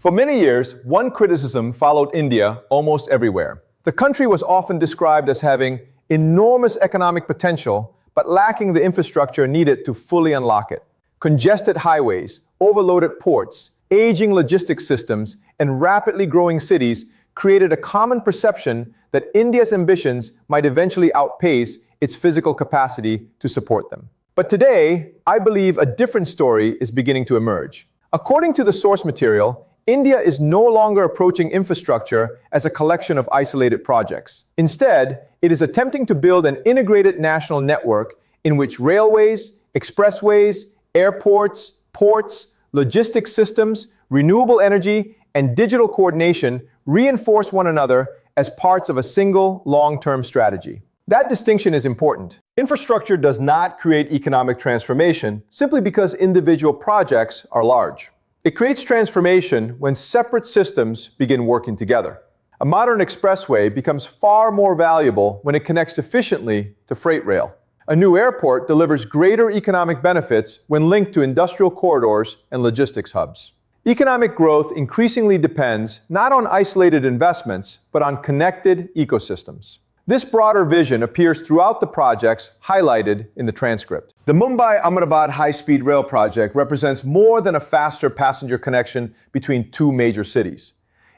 For many years, one criticism followed India almost everywhere. The country was often described as having enormous economic potential, but lacking the infrastructure needed to fully unlock it. Congested highways, overloaded ports, aging logistics systems, and rapidly growing cities created a common perception that India's ambitions might eventually outpace its physical capacity to support them. But today, I believe a different story is beginning to emerge. According to the source material, India is no longer approaching infrastructure as a collection of isolated projects. Instead, it is attempting to build an integrated national network in which railways, expressways, airports, ports, logistics systems, renewable energy, and digital coordination reinforce one another as parts of a single long-term strategy. That distinction is important. Infrastructure does not create economic transformation simply because individual projects are large. It creates transformation when separate systems begin working together. A modern expressway becomes far more valuable when it connects efficiently to freight rail. A new airport delivers greater economic benefits when linked to industrial corridors and logistics hubs. Economic growth increasingly depends not on isolated investments, but on connected ecosystems. This broader vision appears throughout the projects highlighted in the transcript. The Mumbai-Ahmedabad high-speed rail project represents more than a faster passenger connection between two major cities.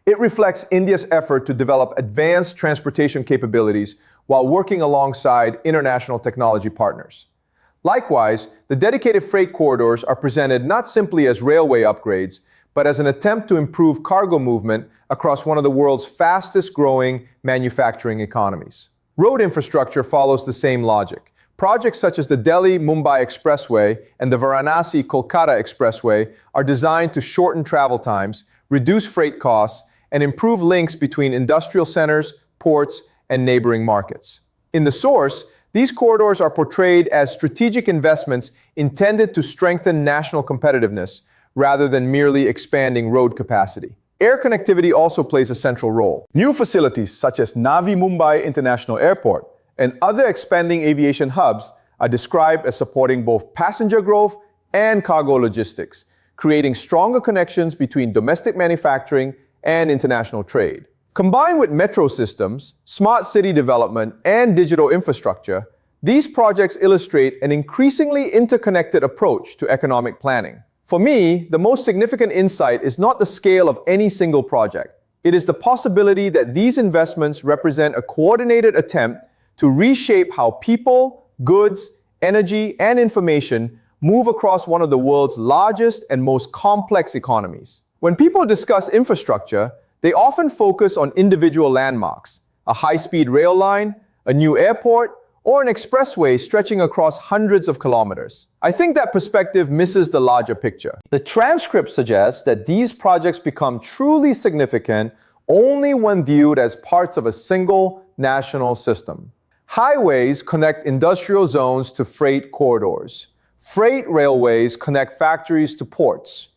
It reflects India's effort to develop advanced transportation capabilities while working alongside international technology partners. Likewise, the dedicated freight corridors are presented not simply as railway upgrades, but as an attempt to improve cargo movement across one of the world's fastest-growing manufacturing economies. Road infrastructure follows the same logic. Projects such as the Delhi-Mumbai Expressway and the Varanasi-Kolkata Expressway are designed to shorten travel times, reduce freight costs, and improve links between industrial centers, ports, and neighboring markets. In the source, these corridors are portrayed as strategic investments intended to strengthen national competitiveness, rather than merely expanding road capacity. Air connectivity also plays a central role. New facilities such as Navi Mumbai International Airport and other expanding aviation hubs are described as supporting both passenger growth and cargo logistics, creating stronger connections between domestic manufacturing and international trade. Combined with metro systems, smart city development, and digital infrastructure, these projects illustrate an increasingly interconnected approach to economic planning. For me, the most significant insight is not the scale of any single project. It is the possibility that these investments represent a coordinated attempt to reshape how people, goods, energy, and information move across one of the world's largest and most complex economies. When people discuss infrastructure, they often focus on individual landmarks, a high-speed rail line, a new airport, or an expressway stretching across hundreds of kilometers. I think that perspective misses the larger picture. The transcript suggests that these projects become truly significant only when viewed as parts of a single national system. Highways connect industrial zones to freight corridors. Freight railways connect factories to ports.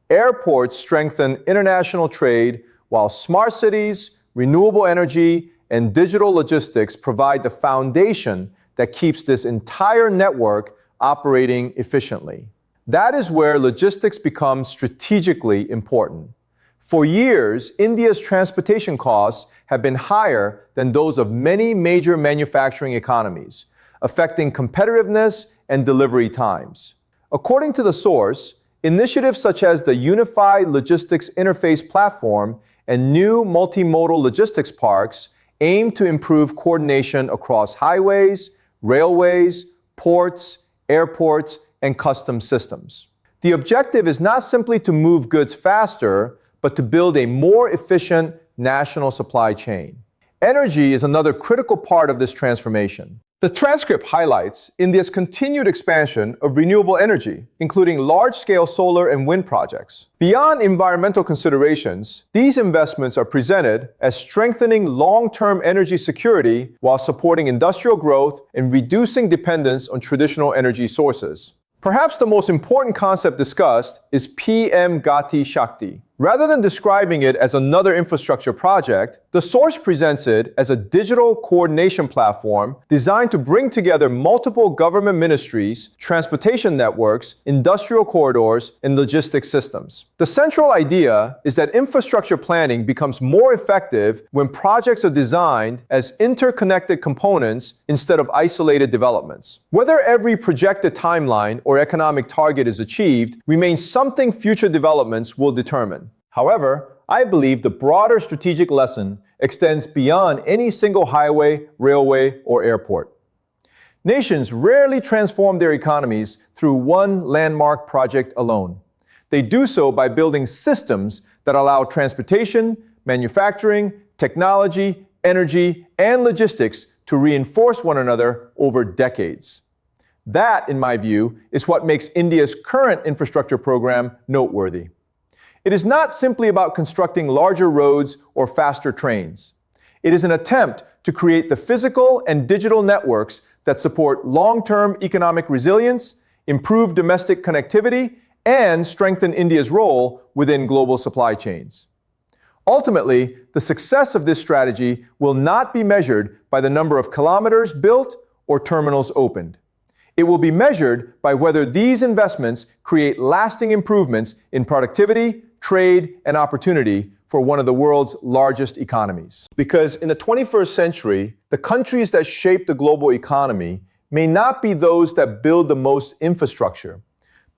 Airports strengthen international trade, while smart cities, renewable energy, and digital logistics provide the foundation that keeps this entire network operating efficiently. That is where logistics becomes strategically important. For years, India's transportation costs have been higher than those of many major manufacturing economies, affecting competitiveness and delivery times. According to the source, initiatives such as the Unified Logistics Interface Platform and new multimodal logistics parks aim to improve coordination across highways, railways, ports, airports, and customs systems. The objective is not simply to move goods faster, but to build a more efficient national supply chain. Energy is another critical part of this transformation. The transcript highlights India's continued expansion of renewable energy, including large-scale solar and wind projects. Beyond environmental considerations, these investments are presented as strengthening long-term energy security while supporting industrial growth and reducing dependence on traditional energy sources. Perhaps the most important concept discussed is PM Gati Shakti, Rather than describing it as another infrastructure project, the source presents it as a digital coordination platform designed to bring together multiple government ministries, transportation networks, industrial corridors, and logistics systems. The central idea is that infrastructure planning becomes more effective when projects are designed as interconnected components instead of isolated developments. Whether every projected timeline or economic target is achieved remains something future developments will determine. However, I believe the broader strategic lesson extends beyond any single highway, railway, or airport. Nations rarely transform their economies through one landmark project alone. They do so by building systems that allow transportation, manufacturing, technology, energy, and logistics to reinforce one another over decades. That, in my view, is what makes India's current infrastructure program noteworthy. It is not simply about constructing larger roads or faster trains. It is an attempt to create the physical and digital networks that support long-term economic resilience, improve domestic connectivity, and strengthen India's role within global supply chains. Ultimately, the success of this strategy will not be measured by the number of kilometers built or terminals opened. It will be measured by whether these investments create lasting improvements in productivity, trade, and opportunity for one of the world's largest economies. Because in the 21st century, the countries that shape the global economy may not be those that build the most infrastructure,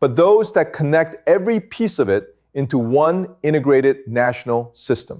but those that connect every piece of it into one integrated national system.